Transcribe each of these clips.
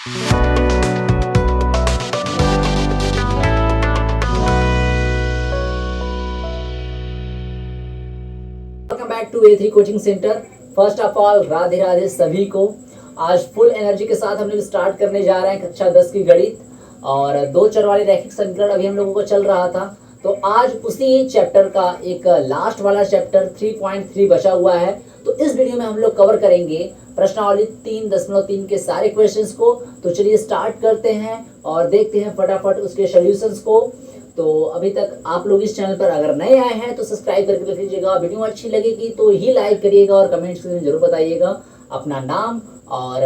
Welcome back to A3 coaching centre. First of all Radhe Radhe सभी को। आज फुल एनर्जी के साथ हम लोग स्टार्ट करने जा रहे हैं कक्षा 10 की गणित और दो चर वाले रैखिक समीकरण अभी हम लोगों को चल रहा था। तो आज उसी चैप्टर का एक लास्ट वाला चैप्टर 3.3 बचा हुआ है। तो इस वीडियो में हम लोग कवर करेंगे प्रश्नावली 3.3 के सारे क्वेश्चंस को। तो चलिए स्टार्ट करते हैं और देखते हैं फटाफट उसके सॉल्यूशंस को। तो अभी तक आप लोग इस चैनल पर अगर नए आए हैं तो सब्सक्राइब करके रख लीजिएगा। वीडियो अच्छी लगेगी तो ही लाइक करिएगा और कमेंट्स में जरूर बताइएगा अपना नाम और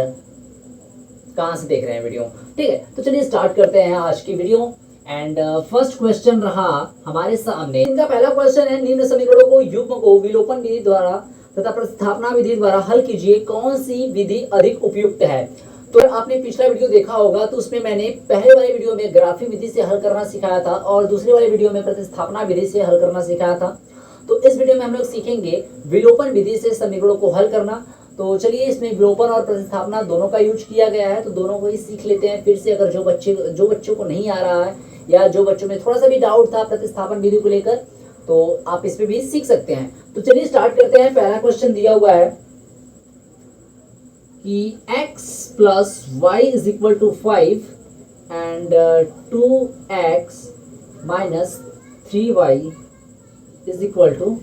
कहाँ से देख रहे हैं वीडियो। ठीक है, तो चलिए स्टार्ट करते हैं आज की वीडियो। एंड फर्स्ट क्वेश्चन रहा हमारे सामने। इनका पहला क्वेश्चन है, निम्न समीकरणों को युग्म को विलोपन विधि द्वारा तथा प्रतिस्थापना विधि द्वारा हल कीजिए, कौन सी विधि अधिक उपयुक्त है। तो आपने पिछला वीडियो देखा होगा तो उसमें मैंने पहले वाले वीडियो में ग्राफी विधि से हल करना सिखाया था और दूसरे वाले वीडियो में प्रतिस्थापना विधि से हल करना सिखाया था। तो इस वीडियो में हम लोग सीखेंगे विलोपन विधि से समीकरणों को हल करना। तो चलिए इसमें विलोपन और प्रतिस्थापना दोनों का यूज किया गया है, तो दोनों को ही सीख लेते हैं फिर से। अगर जो बच्चों को नहीं आ रहा है या जो बच्चों में थोड़ा सा भी डाउट था प्रतिस्थापन विधि को लेकर तो आप इस पे भी सीख सकते हैं। तो चलिए स्टार्ट करते हैं। पहला क्वेश्चन दिया हुआ है कि x plus y is equal to 5 and 2x minus 3y is equal to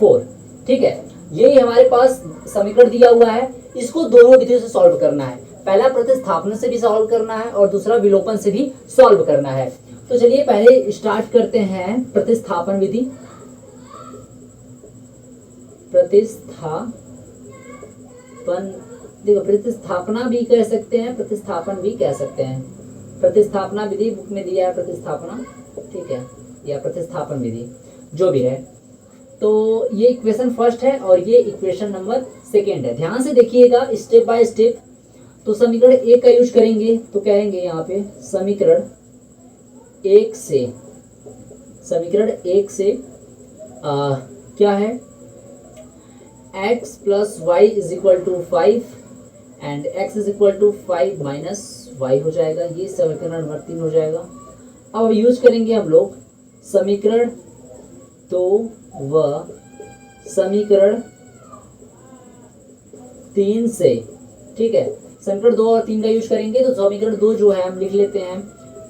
4। ठीक है, यही हमारे पास समीकरण दिया हुआ है। इसको दोनों विधियों से सॉल्व करना है। पहला प्रतिस्थापन से भी सॉल्व करना है और दूसरा विलोपन से भी सॉल्व करना है। तो चलिए पहले स्टार्ट करते हैं प्रतिस्थापन विधि। प्रतिस्थापना भी कह सकते हैं, प्रतिस्थापन भी कह सकते हैं। प्रतिस्थापना विधि बुक में दिया है, प्रतिस्थापना, ठीक है, या प्रतिस्थापन विधि जो भी है। तो ये इक्वेशन फर्स्ट है और ये इक्वेशन नंबर सेकेंड है। ध्यान से देखिएगा स्टेप बाय स्टेप। तो समीकरण एक का यूज करेंगे तो कहेंगे यहाँ पे समीकरण एक से क्या है, x plus y is equal to 5 and x is equal to 5 minus y हो जाएगा। ये समीकरण नंबर 3 हो जाएगा। अब यूज करेंगे हम लोग समीकरण 2 व समीकरण 3 से। ठीक है, समीकरण 2 और 3 का यूज करेंगे। तो समीकरण 2 जो है हम लिख लेते हैं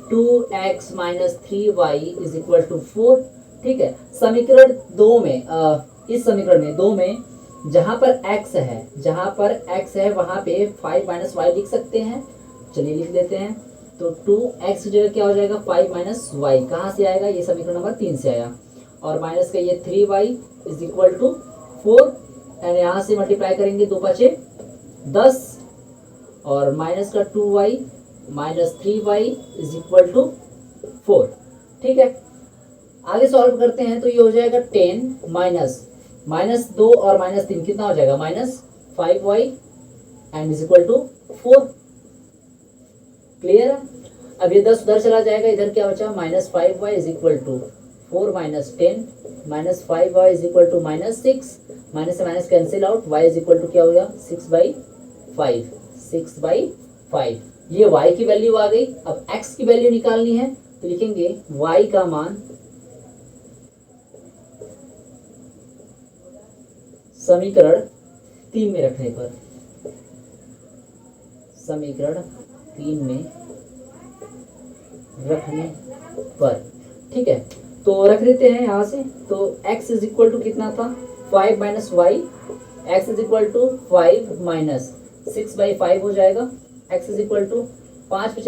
2x minus 3y is equal to 4। ठीक है, समीकरण 2 में इस समीकरण में 2 में जहां पर x है वहां पे 5 माइनस वाई लिख सकते हैं। चलिए लिख देते हैं। तो 2x की जगह क्या हो जाएगा 5 माइनस वाई। कहाँ से आएगा, ये समीकरण नंबर 3 से आया। और माइनस का ये 3y is equal to 4 and यहाँ से मल्टीप्लाई करेंगे 2 5 10 और माइनस का 2y minus 3y is equal to 4। ठीक है, आगे सॉल्व करते हैं। तो ये हो जाएगा 10 माइनस 2 और माइनस 3 कितना हो जाएगा minus 5y and is equal to 4। Clear है। अब ये 10 उधर चला जाएगा, इधर क्या बचा minus 5y is equal to 4 minus 10 minus 5y is equal to minus 6। Minus से minus cancel out, y is equal to क्या हो गया 6/5। ये y की वैल्यू आ गई। अब x की वैल्यू निकालनी है तो लिखेंगे y का मान समीकरण 3 में रखने पर, समीकरण 3 में रखने पर। ठीक है, तो रख देते हैं यहाँ से। तो x इज इक्वल टू कितना था 5 minus y, x is equal to 5 minus 6/5 हो जाएगा। x इज इक्वल टू 5 ×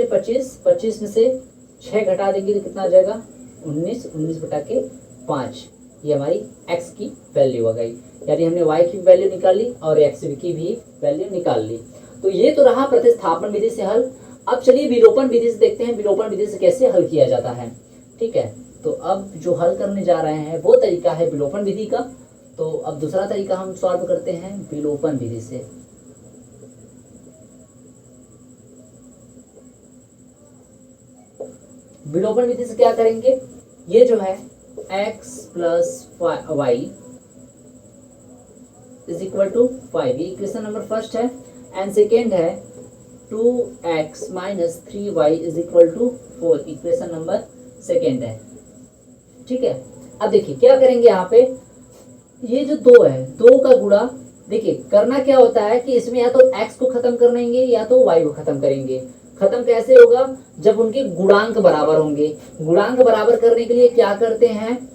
25 में से 6 घटा देंगे तो कितना आ जाएगा 19 बटा के 5। ये हमारी x की वैल्यू आ गई। यानी हमने y की वैल्यू निकाल ली और x की भी वैल्यू निकाल ली। तो ये तो रहा प्रतिस्थापन विधि से हल। अब चलिए विलोपन विधि से देखते हैं विलोपन विधि से कैसे हल किया जाता है। ठीक है, तो अब जो हल करने जा रहे हैं वो तरीका है विलोपन विधि का। तो अब दूसरा तरीका हम सॉल्व करते हैं विलोपन विधि से। विलोपन विधि से क्या करेंगे, ये जो है x plus y is equal to 5, ये इक्वेशन नंबर फर्स्ट है। एंड सेकेंड है 2x minus 3y is equal to 4, equation number second है। ठीक है, अब देखिए क्या करेंगे यहाँ पे, ये जो दो है, दो का गुणा, देखिए करना क्या होता है कि इसमें या तो x को खत्म करेंगे या तो y को खत्म करेंगे। खत्म कैसे होगा, जब उनके गुणांक बराबर होंगे। गुणांक बराबर करने के लिए क्या करते हैं,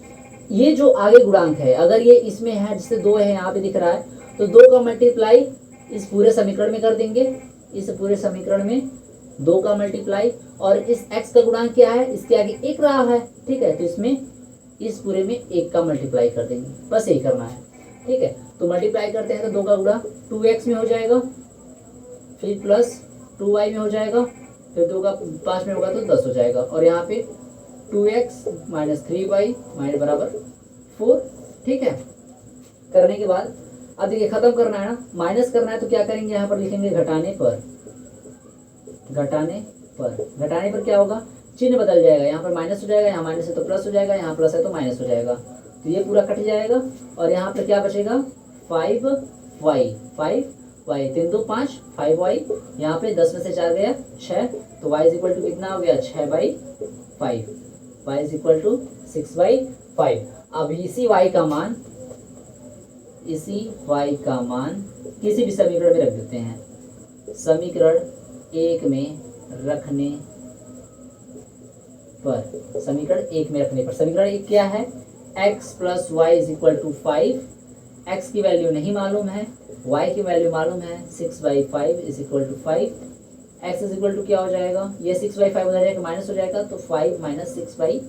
ये जो आगे गुणांक है अगर ये इसमें है, जिससे दो है यहाँ पे दिख रहा है, तो दो का मल्टीप्लाई इस पूरे समीकरण में कर देंगे, इस पूरे समीकरण में दो का मल्टीप्लाई, और इस x का गुणांक क्या है, इसके आगे एक रहा है। ठीक है, तो इसमें इस पूरे में एक का मल्टीप्लाई कर देंगे, बस यही करना है। ठीक है, तो मल्टीप्लाई करते हैं तो दो का गुणा 2x में हो जाएगा, फिर प्लस 2y में हो जाएगा, फिर दो का 5 में होगा तो 10 हो जाएगा, और यहाँ पे 2x माइनस 3y माइनस बराबर 4। ठीक है, करने के बाद अब देखिए खत्म करना है ना, माइनस करना है, तो क्या करेंगे, यहाँ पर लिखेंगे घटाने पर। घटाने पर क्या होगा, चिन्ह बदल जाएगा, यहाँ पर माइनस हो जाएगा, यहाँ माइनस है तो प्लस हो जाएगा, यहाँ प्लस है तो माइनस हो जाएगा, तो ये पूरा कट जाएगा, और यहाँ पर क्या बचेगा 5y 3 2 5 5y, यहाँ पे 10 में से 4 गया 6, तो y इज इक्वल टू कितना हो गया 6/5, y इज इक्वल टू 6/5। अब इसी y का मान किसी भी समीकरण में रख देते हैं। समीकरण एक में रखने पर, समीकरण एक क्या है, x plus y is equal to 5, x की वैल्यू नहीं मालूम है, y की वैल्यू मालूम है, 6/5 is equal to 5, x is equal to क्या हो जाएगा, ये 6/5 हो जाएगा, माइनस हो जाएगा, तो 5 माइनस 6/5,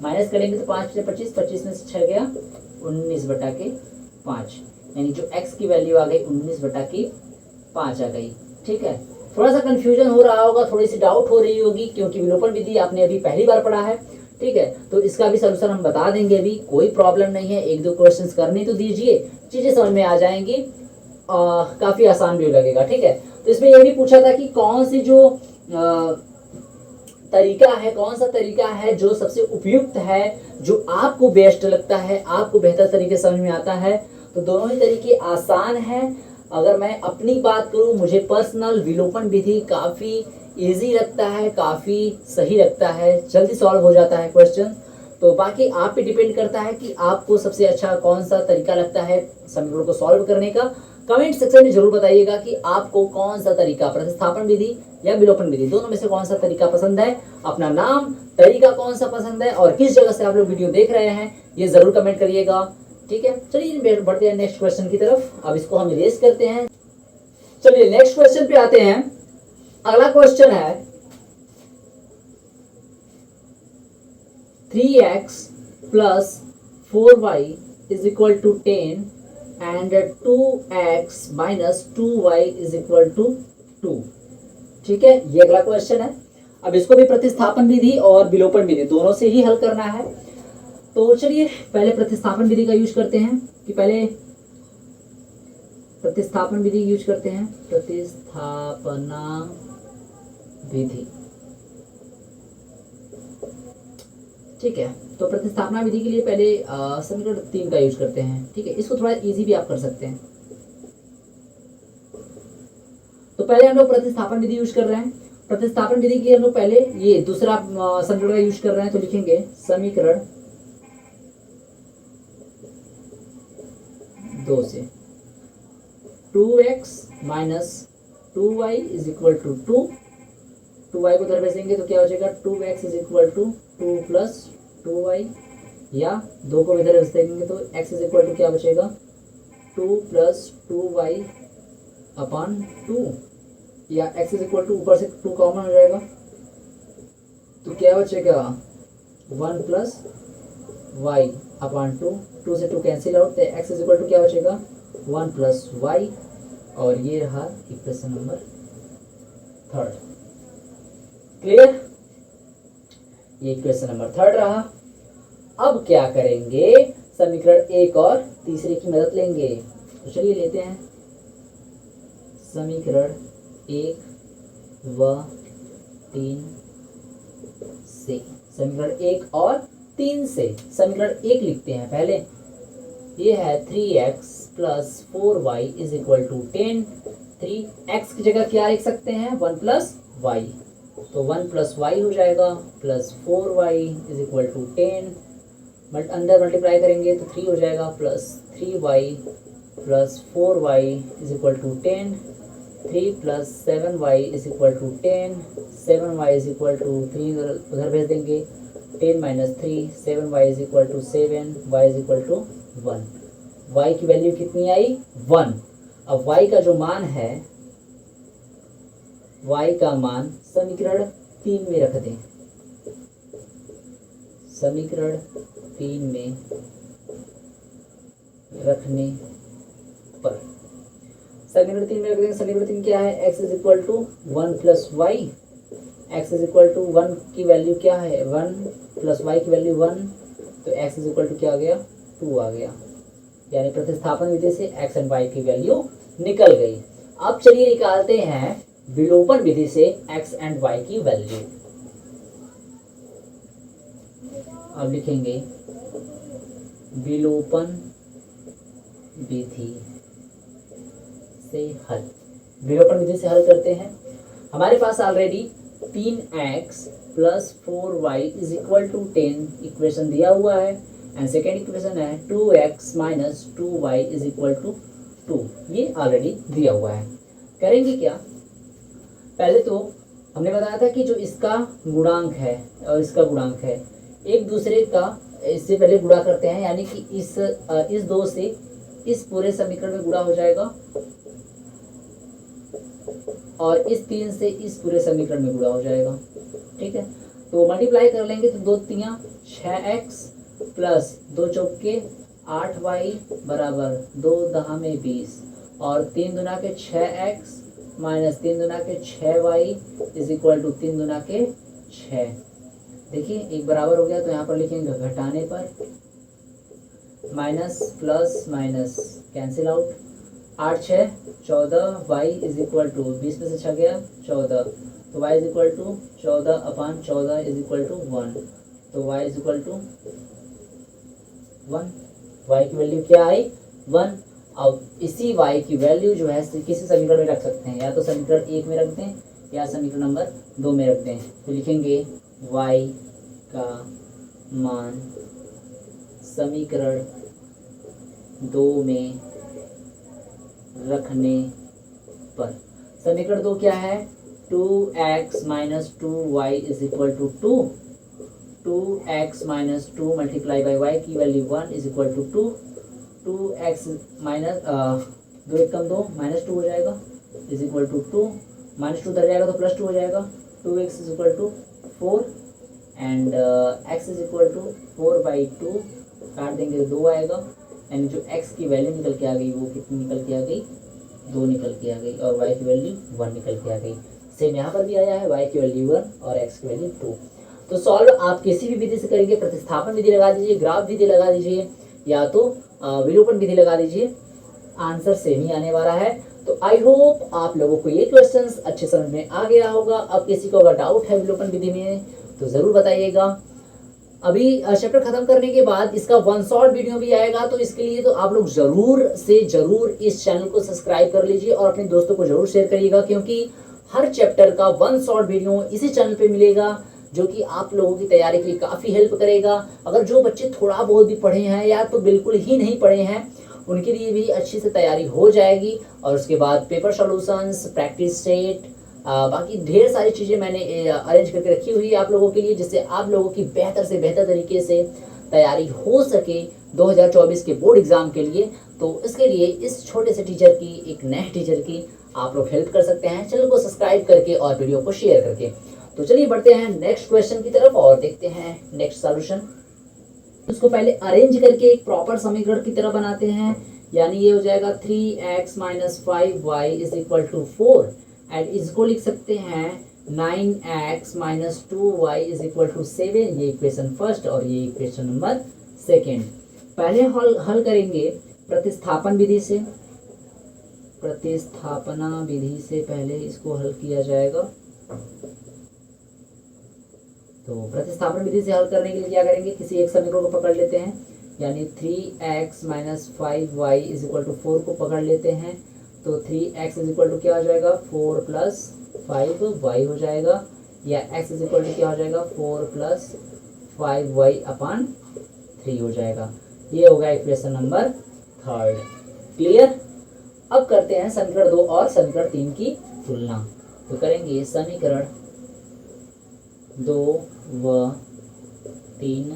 माइनस करेंगे तो 5 से 25 में से 6 गया 19/5, यानी जो x की वैल्यू आ गई 19/5 आ गई। ठीक है, थोड़ा सा कंफ्यूजन हो रहा होगा, थोड़ी सी डाउट हो रही होगी, क्योंकि विलोपन विधि आपने अभी पहली बार पढ़ा है। ठीक है, तो इसका भी सलूशन हम बता देंगे अभी, कोई प्रॉब्लम नहीं है, एक दो क्वेश्चंस करने तो दीजिए, चीजें समझ में आ जाएंगी, काफी आसान भी लगेगा। ठीक है, तो इसमें यह भी पूछा था कि कौन सी जो कौन सा तरीका है जो सबसे उपयुक्त है, जो आपको बेस्ट लगता है, आपको बेहतर तरीके समझ में आता है। तो दोनों ही तरीके आसान है। अगर मैं अपनी बात करूं, मुझे पर्सनल विलोपन विधि काफ़ी इजी लगता है, काफ़ी सही लगता है, जल्दी सॉल्व हो जाता है क्वेश्चन। तो बाकी आप पे डिपेंड करता है कि आपको सबसे अच्छा कौन सा तरीका लगता है समीकरणों को सॉल्व करने का। कमेंट सेक्शन में जरूर बताइएगा कि आपको कौन सा तरीका, प्रतिस्थापन विधि या विलोपन विधि, दोनों में से कौन सा तरीका पसंद है। अपना नाम, तरीका कौन सा पसंद है और किस जगह से आप लोग वीडियो देख रहे हैं, ये जरूर कमेंट करिएगा। ठीक है, चलिए बढ़ते हैं नेक्स्ट क्वेश्चन की तरफ। अब इसको हम इरेज करते हैं। चलिए नेक्स्ट क्वेश्चन पे आते हैं। अगला क्वेश्चन है 3x plus 4y is equal to 10 and 2x minus 2y is equal to 2। ठीक है, ये अगला क्वेश्चन है। अब इसको भी प्रतिस्थापन विधि और विलोपन विधि दोनों से ही हल करना है। तो चलिए पहले प्रतिस्थापन विधि का यूज करते हैं कि पहले प्रतिस्थापन विधि यूज करते हैं। प्रतिस्थापना विधि, ठीक है। तो प्रतिस्थापना विधि के लिए पहले समीकरण 3 का यूज करते हैं। ठीक है, इसको थोड़ा इजी भी आप कर सकते हैं। तो पहले हम लोग प्रतिस्थापन विधि यूज कर रहे हैं। प्रतिस्थापन विधि के हम लोग पहले ये दूसरा समीकरण का यूज कर रहे हैं। तो लिखेंगे समीकरण 2 से 2x minus 2y is equal to 2, 2y को उधर भेजेंगे तो क्या हो जाएगा 2x is equal to 2 plus 2y, या 2 को इधर भेज देंगे तो x इज इक्वल टू क्या बचेगा 2 प्लस 2y अपॉन 2, या x इज इक्वल टू ऊपर से 2 कॉमन हो जाएगा तो क्या बचेगा 1 प्लस y अपॉन 2, 2 से 2 कैंसिल आउट, तो x इज इक्वल टू क्या बचेगा 1 प्लस y, और ये रहा इक्वेशन नंबर 3। क्लियर, ये इक्वेशन नंबर 3 रहा। अब क्या करेंगे, समीकरण 1 और तीसरे की मदद लेंगे। तो चलिए लेते हैं समीकरण 1 व 3 से, समीकरण 1 और 3 से। समीकरण 1 लिखते हैं पहले, ये है 3x plus 4y is equal to 10 3x की जगह क्या लिख सकते हैं, 1 प्लस वाई, तो 1 प्लस वाई हो जाएगा plus 4y is equal to 10, but अंदर मल्टीप्लाई करेंगे तो 3 हो जाएगा plus 3y plus 4y is equal to 10, 3 plus 7y is equal to 10, 7y is equal to 3 उधर भेज देंगे, 10 minus 3, 7y is equal to 7, y is equal to 1। y की value कितनी आई, 1। अब y का जो मान है, y का मान समीकरण 3 में रख दें, समीकरण 3 में रखने पर समीकरण 3 में रख देंगे। समीकरण 3 क्या है, x is equal to 1 plus y, x is equal to 1 की वैल्यू क्या है, 1 प्लस वाई की वैल्यू 1, तो x इज इक्वल टू क्या आ गया, 2 आ गया, यानी प्रतिस्थापन विधि से x एंड y की वैल्यू निकल गई। अब चलिए निकालते हैं विलोपन विधि से x एंड y की वैल्यू। अब लिखेंगे विलोपन विधि से हल। विलोपन विधि से हल करते हैं। हमारे पास already 3x plus 4y is equal to 10 equation दिया हुआ है, एंड सेकेंड इक्वेशन है 2x minus 2y is equal to 2, ये ऑलरेडी दिया हुआ है। करेंगे क्या, पहले तो हमने बताया था कि जो इसका गुणांक है और इसका गुणांक है एक दूसरे का इससे पहले गुणा करते हैं, यानी कि इस 2 से इस पूरे समीकरण में गुणा हो जाएगा और इस 3 से इस पूरे समीकरण में गुणा हो जाएगा। ठीक है, तो मल्टीप्लाई कर लेंगे तो 2 तियाँ 6x प्लस 2 चौके 8y बराबर 2 दहा में 20 और 3 दुना के 6x माइनस 3 दुना के 6y इज इक्वल टू 3 दुना के 6। देखिए एक बराबर हो गया, तो यहाँ पर लिखेंगे घटाने पर, minus plus minus cancel out, 8 6 14, y is equal to 20 में से 6 गया 14, तो y is equal to 14/14 is equal to 1, तो y is equal to 1। y की वैल्यू क्या आई, 1। अब इसी y की वैल्यू जो है किसी समीकरण में रख सकते हैं, या तो समीकरण 1 में रख दें या समीकरण नंबर 2 में रख दें, तो लिखेंगे y का मान समीकरण 2 में रखने पर, समीकरण 2 क्या है, 2x minus 2y is equal to 2, 2x minus 2 multiply by y की value 1 is equal to 2, 2x minus 2 एक कम 2 माइनस 2 हो जाएगा इज इक्वल टू 2, माइनस 2 उधर जाएगा तो प्लस 2 हो जाएगा, 2x is equal to 4 and x is equal to 4/2, काट देंगे तो 2 आएगा, यानी जो x की वैल्यू निकल के आ गई वो कितनी निकल के आ गई, 2 निकल के आ गई, और y की वैल्यू 1 निकल के आ गई। सेम यहाँ पर भी आया है, y की वैल्यू 1 और x की वैल्यू 2। तो सॉल्व आप किसी भी विधि से करेंगे, प्रतिस्थापन विधि लगा दीजिए, ग्राफ विधि लगा दीजिए, या तो विलोपन विधि लगा दीजिए, आंसर सेम ही आने वाला है। तो आई होप आप लोगों को ये क्वेश्चंस अच्छे समझ में आ गया होगा। अब किसी को अगर डाउट है विलोपन विधि में तो ज़रूर बताइएगा। अभी चैप्टर खत्म करने के बाद इसका 1 शॉर्ट वीडियो भी आएगा, तो इसके लिए तो आप लोग ज़रूर से ज़रूर इस चैनल को सब्सक्राइब कर लीजिए और अपने दोस्तों को ज़रूर शेयर करिएगा, क्योंकि हर चैप्टर का 1 शॉर्ट वीडियो इसी चैनल पे मिलेगा, जो कि आप लोगों की तैयारी के लिए काफ़ी हेल्प करेगा। अगर जो बच्चे थोड़ा बहुत भी पढ़े हैं या तो बिल्कुल ही नहीं पढ़े हैं, उनके लिए भी अच्छी से तैयारी हो जाएगी। और उसके बाद पेपर सॉल्यूशंस, प्रैक्टिस सेट, बाकी ढेर सारी चीज़ें मैंने अरेंज करके रखी हुई है आप लोगों के लिए, जिससे आप लोगों की बेहतर से बेहतर तरीके से तैयारी हो सके 2024 के बोर्ड एग्ज़ाम के लिए। तो इसके लिए इस छोटे से टीचर की, एक नए टीचर की आप लोग हेल्प कर सकते हैं चैनल को सब्सक्राइब करके और वीडियो को शेयर करके। तो चलिए बढ़ते हैं नेक्स्ट क्वेश्चन की तरफ और देखते हैं नेक्स्ट सॉल्यूशन। उसको पहले अरेंज करके एक प्रॉपर समीकरण की तरह बनाते हैं, यानी ये हो जाएगा 3x minus 5y is equal to 4 and इसको लिख सकते हैं 9x minus 2y is equal to 7। ये इक्वेशन फर्स्ट और ये इक्वेशन नंबर सेकेंड। पहले हल करेंगे प्रतिस्थापन विधि से, प्रतिस्थापना विधि से पहले इसको हल किया जाएगा। तो प्रतिस्थापन विधि से हल करने के लिए क्या करेंगे, किसी एक समीकरण को पकड़ लेते हैं, यानी 3x minus 5y is equal to 4 को पकड़ लेते हैं। तो 3x इज इक्वल टू क्या हो जाएगा 4 प्लस 5y हो जाएगा, या x इज इक्वल टू क्या हो जाएगा 4 प्लस 5y अपान 3 हो जाएगा। ये होगा इक्वेशन नंबर 3। क्लियर। अब करते हैं समीकरण 2 और समीकरण 3 की तुलना। तो करेंगे समीकरण 2 व 3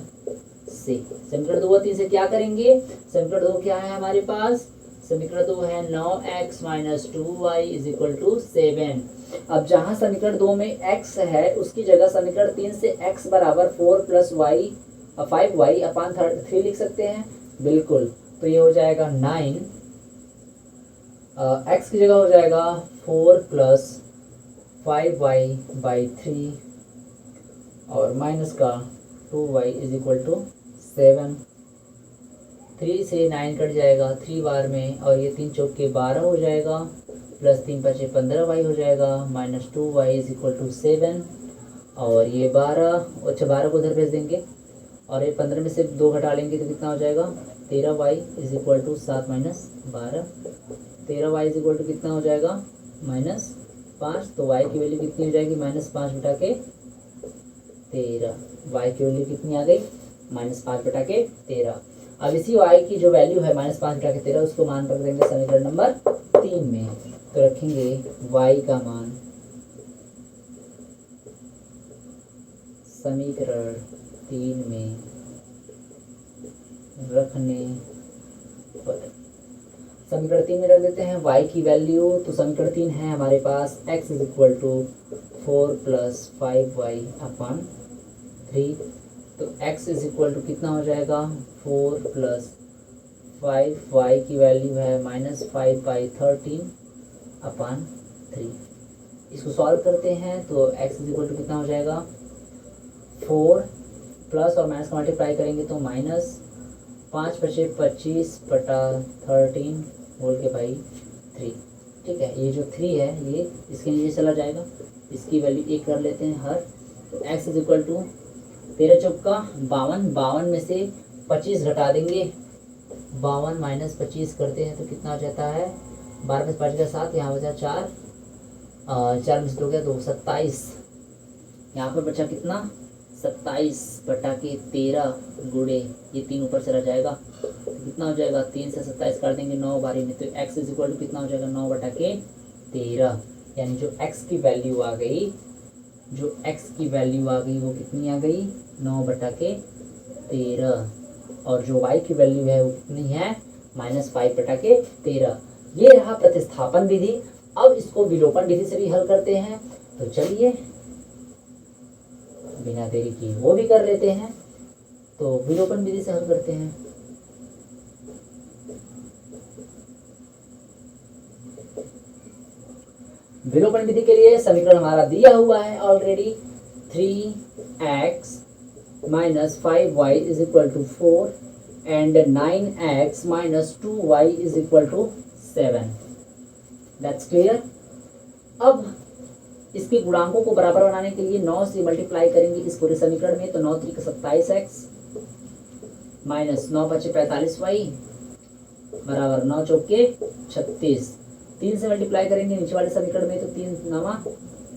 से। समीकरण 2 व 3 से क्या करेंगे? समीकरण 2 क्या है हमारे पास? समीकरण 2 है 9x minus 2y is equal to 7। अब जहां समीकरण 2 में x है उसकी जगह समीकरण 3 से x बराबर 4 प्लस वाई 5y अपान 3 लिख सकते हैं। बिल्कुल। तो ये हो जाएगा 9, x की जगह हो जाएगा 4 प्लस 5y बाई 3 और माइनस का 2y इज इक्वल टू 7। 3 से 9 कट जाएगा 3 बार में, और ये 3 चौक के 12 हो जाएगा, प्लस 3 पचे 15y हो जाएगा, minus 2y is equal to 7। और ये 12, अच्छा 12 को उधर भेज देंगे, और ये 15 में से 2 घटा लेंगे तो कितना हो जाएगा 13y is equal to 7 minus 12। 13y is equal to कितना हो जाएगा -5। तो y की वैल्यू कितनी हो जाएगी -5 बटा के 13। y की वैल्यू कितनी आ गई -5 बटा के 13। अब इसी y की जो वैल्यू है -5 बटा के 13 उसको मान रख देंगे समीकरण नंबर 3 में। तो रखेंगे y का मान समीकरण 3 में रखने पर, समीकरण 3 में रख देते हैं y की वैल्यू। तो समीकरण 3 है हमारे पास x is equal to 4 plus 5y upon 3। तो x इज इक्वल टू कितना हो जाएगा 4 प्लस 5y की वैल्यू है -5 बाई 13 अपान 3। इसको सॉल्व करते हैं तो x इज इक्वल टू कितना हो जाएगा 4 प्लस और माइनस का मल्टीप्लाई करेंगे तो -5 बचे 25 बटा 13 बोल के बाई 3। ठीक है, ये जो 3 है ये इसके नीचे चला जाएगा, इसकी वैल्यू 1 कर लेते हैं हर। तो x इज इक्वल टू 13 चौका 52, 52 में से 25 घटा देंगे, 52 माइनस 25 करते हैं तो कितना हो जाता है 12 में 5 का 7, यहाँ बचा 4, 4 में से 2 गया 2, 27। यहाँ पर बचा कितना 27 बटा के 13 गुणे ये 3 ऊपर चला जाएगा तो कितना हो जाएगा 3 से 27 काट देंगे 9 बारी में, तो x इज इक्वल टू कितना हो जाएगा 9 बटा के 13। यानी जो x की वैल्यू आ गई, जो x की वैल्यू आ गई वो कितनी आ गई 9 बटा के 13, और जो y की वैल्यू है वो कितनी है -5 बटा के 13। ये रहा प्रतिस्थापन विधि। अब इसको विलोपन विधि से भी हल करते हैं। तो चलिए बिना देरी की वो भी कर लेते हैं। तो विलोपन विधि से हल करते हैं। विलोपन विधि के लिए समीकरण हमारा दिया हुआ है already, 3x minus 5y is equal to 4 and 9x minus 2y is equal to 7। That's clear. अब इसके गुणांकों को बराबर बनाने के लिए 9 से मल्टीप्लाई करेंगे इस पूरे समीकरण में, तो 9 3 27x माइनस 9 बचे 45y बराबर 9 चौके 36। 3 से मल्टीप्लाई करेंगे नीचे वाले समीकरण में, तो 3 9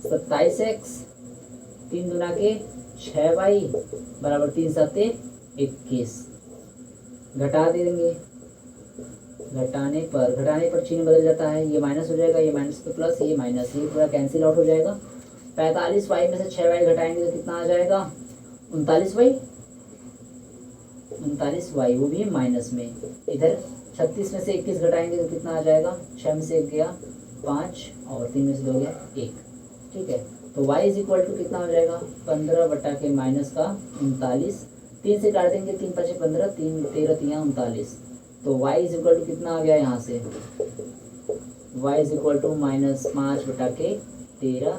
27x, 3 दूना के 6y बराबर 3 7 21। घटा दे देंगे, घटाने पर चिन्ह बदल जाता है, ये माइनस हो जाएगा, ये माइनस तो प्लस, ये माइनस, ये पूरा कैंसिल आउट हो जाएगा। 45y में से 6y घटाएंगे तो कितना आ जाएगा 39y, 39y वो भी माइनस में। इधर 36 में से 21 घटाएंगे तो कितना आ जाएगा 6 में से 1 गया 5 और 3 में से 2 गया 1। ठीक है, तो y इज इक्वल टू कितना हो जाएगा 15 बटा के माइनस का 39। 3 से काट देंगे 3 5 15, 3 13 3 39। तो y इज इक्वल टू कितना आ गया यहाँ से y इज इक्वल टू -5 बटा के 13,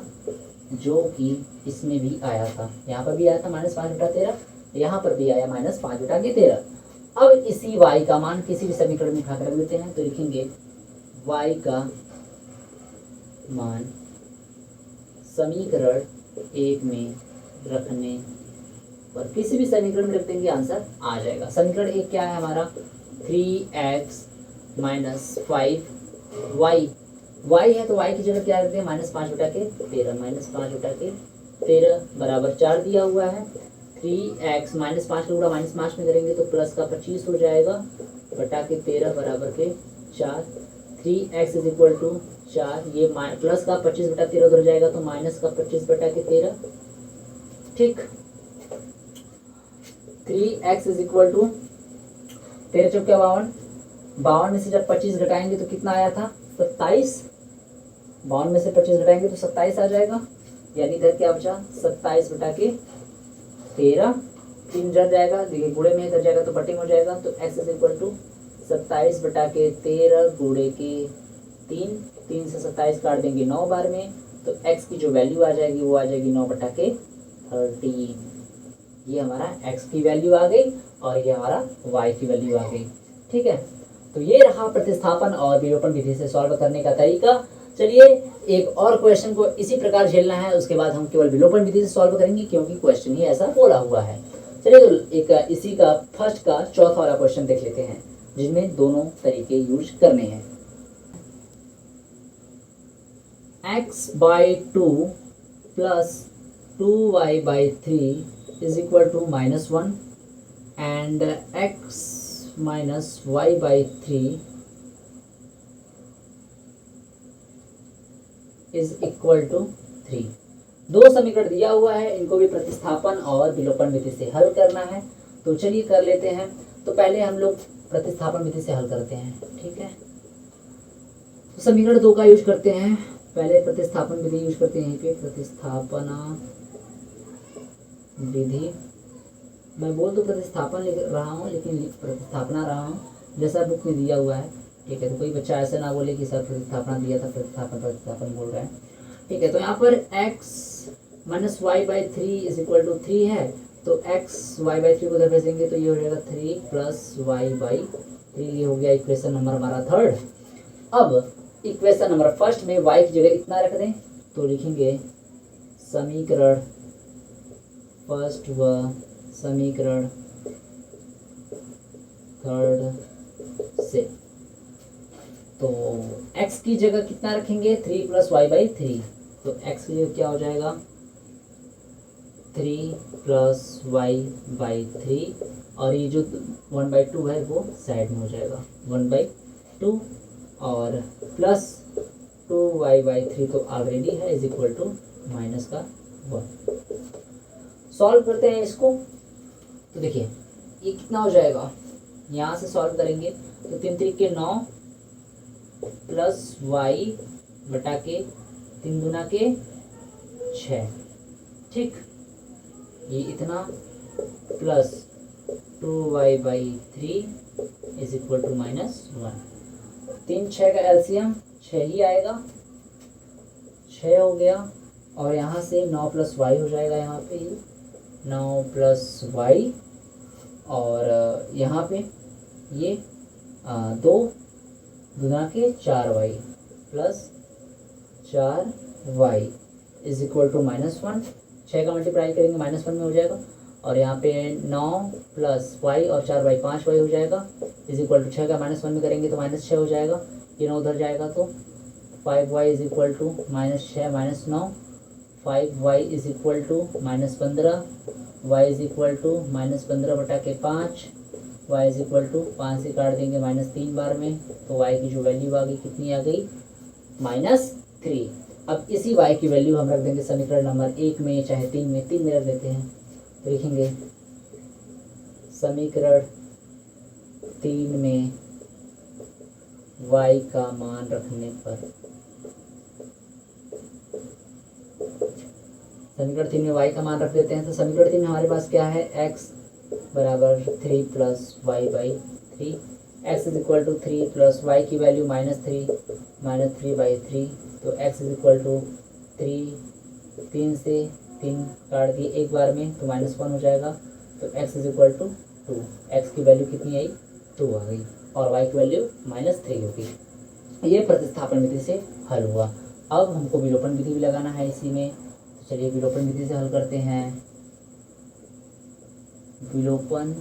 जो कि इसमें भी आया था, यहाँ पर भी आया था -5 बटा 13, यहाँ पर भी आया -5 बटा के 13। अब इसी y का मान किसी भी समीकरण में उठा कर रख देते हैं। तो लिखेंगे y का मान समीकरण 1 में रखने पर, किसी भी समीकरण में रख देंगे आंसर आ जाएगा। समीकरण 1 क्या है हमारा 3x माइनस 5y y है तो y की जगह क्या रखते हैं, -5/13, -5/13 बराबर 4 दिया हुआ है। 3x -5 का गुणा -5 में करेंगे तो प्लस का 25 हो जाएगा बटा के 13 बराबर के 4। 3x इज इक्वल टू 4, ये प्लस का 25/13 उधर जाएगा तो माइनस का 25/13। ठीक, 3x इज इक्वल टू 13 चौके 52, 52 में से जब 25 घटाएंगे तो कितना आया था, 27। 52 में से 25 घटाएंगे तो 27 आ जाएगा, यानी इधर क्या बचा, 27/13। 3 जड़ जाएगा, देखिए गुणे में इधर जाएगा तो बटे में हो जाएगा, तो x इज इक्वल टू 27/13 गुणे के 3। 3 से 27 काट देंगे 9 बार में, तो x की जो वैल्यू आ जाएगी वो आ जाएगी 9/13। ये हमारा x की वैल्यू आ गई और ये हमारा y की वैल्यू आ गई। ठीक है, तो ये रहा प्रतिस्थापन और विलोपन विधि से सॉल्व करने का तरीका। चलिए एक और क्वेश्चन को इसी प्रकार झेलना है, उसके बाद हम केवल विलोपन विधि से सॉल्व करेंगे क्योंकि क्वेश्चन ही ऐसा बोला हुआ है। चलिए तो एक इसी का फर्स्ट का चौथा वाला क्वेश्चन देख लेते हैं जिनमें दोनों तरीके यूज करने हैं। x/2 plus 2y/3 is equal to -1 and x minus y/3 is equal to 3। दो समीकरण दिया हुआ है, इनको भी प्रतिस्थापन और विलोपन विधि से हल करना है। तो चलिए कर लेते हैं। तो पहले हम लोग प्रतिस्थापन विधि से हल करते हैं। ठीक है, तो समीकरण 2 का यूज करते हैं। पहले प्रतिस्थापन विधि यूज करते हैं, यहीं पे प्रतिस्थापना विधि। मैं बोल तो प्रतिस्थापन लिख रहा हूँ लेकिन प्रतिस्थापना रहा हूँ जैसा बुक में दिया हुआ है। ठीक है, तो कोई बच्चा ऐसे ना बोले कि सर प्रतिस्थापना दिया था, प्रतिस्थापन बोल रहे हैं। ठीक है, तो यहाँ पर x minus y/3 is equal to 3 है, तो x y/3 को उधर भेजेंगे तो ये हो जाएगा 3 प्लस y/3। ये हो गया इक्वेशन नंबर हमारा थर्ड। अब इक्वेशन नंबर फर्स्ट में y की जगह इतना रख दें तो लिखेंगे समीकरण फर्स्ट व समीकरण थर्ड से। तो x की जगह कितना रखेंगे, 3 प्लस y/3। तो x की जगह क्या हो जाएगा, 3 प्लस y/3, और ये जो 1/2 है वो साइड में हो जाएगा 1/2, और प्लस 2y/3 तो ऑलरेडी है इज इक्वल टू माइनस का 1। सॉल्व करते हैं इसको। तो देखिए ये कितना हो जाएगा, यहाँ से सॉल्व करेंगे तो 3 3 9 प्लस y बटा के 3 दूना के 6। ठीक, ये इतना plus 2y/3 is equal to -1। 3 6 का एलसीएम 6 ही आएगा, 6 हो गया, और यहाँ से 9 प्लस y हो जाएगा, यहाँ पे 9 प्लस y, और यहाँ पे ये 2 दूना के 4y plus 4y is equal to -1। 6 का मल्टीप्लाई करेंगे -1 में हो जाएगा, और यहाँ पे 9 प्लस y और 4y 5y हो जाएगा इज इक्वल टू 6 का -1 में करेंगे तो -6 हो जाएगा। ये 9 उधर जाएगा तो 5y is equal to -6 -9, 5y is equal to -15, y is equal to -15 बटा के 5, y इज इक्वल टू 5 से काट देंगे -3 बार में, तो y की जो वैल्यू आ गई कितनी आ गई, -3। अब इसी y की वैल्यू हम रख देंगे समीकरण नंबर 1 में, चाहे 3 में, 3 में रख देते हैं। तो लिखेंगे समीकरण 3 में y का मान रखने पर, समीकरण 3 में y का मान रख देते हैं। तो समीकरण 3 में हमारे पास क्या है, x बराबर 3 plus y/3, x is equal to 3 plus y की वैल्यू -3/3, तो x इज इक्वल टू 3, 3 से 3 काट दिए एक बार में तो -1 हो जाएगा, तो x is equal to 2। x की वैल्यू कितनी आई, 2 आ गई, और y की वैल्यू -3 होगी। ये प्रतिस्थापन विधि से हल हुआ। अब हमको विलोपन विधि भी लगाना है इसी में, तो चलिए विलोपन विधि से हल करते हैं। विलोपन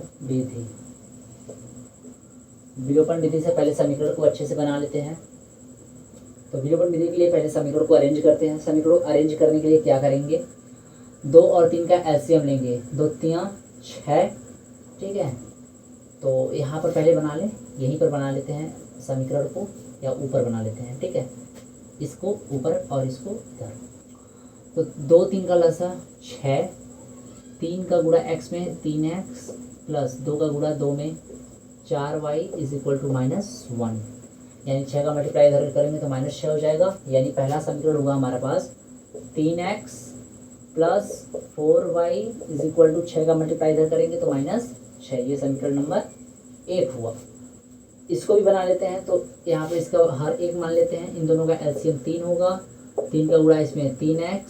विधि से पहले समीकरण को अच्छे से बना लेते हैं। तो विलोपन विधि के लिए पहले समीकरण को अरेंज करते हैं। समीकरण को अरेंज करने के लिए क्या करेंगे, 2 और 3 का एलसीएम लेंगे, 2 3 6, ठीक है। तो यहाँ पर पहले बना लें, यहीं पर बना लेते हैं समीकरण को, या ऊपर बना लेते हैं, ठीक है। इसको ऊपर और इसको इधर। तो 2 3 का लसा 6, 3 का गुणा x में 3x प्लस 2 का गुणा 2 में 4y इज इक्वल टू -1, यानी 6 का मल्टीप्लाई इधर करेंगे तो -6 हो जाएगा। यानी पहला समीकरण होगा हमारे पास 3x plus 4y is equal to 6 का मल्टीप्लाई इधर करेंगे तो -6, ये समीकरण नंबर 1 हुआ। इसको भी बना लेते हैं, तो यहाँ पे इसका हर एक मान लेते हैं। इन दोनों का एलसीएम 3 होगा, 3 का गुणा इसमें 3x,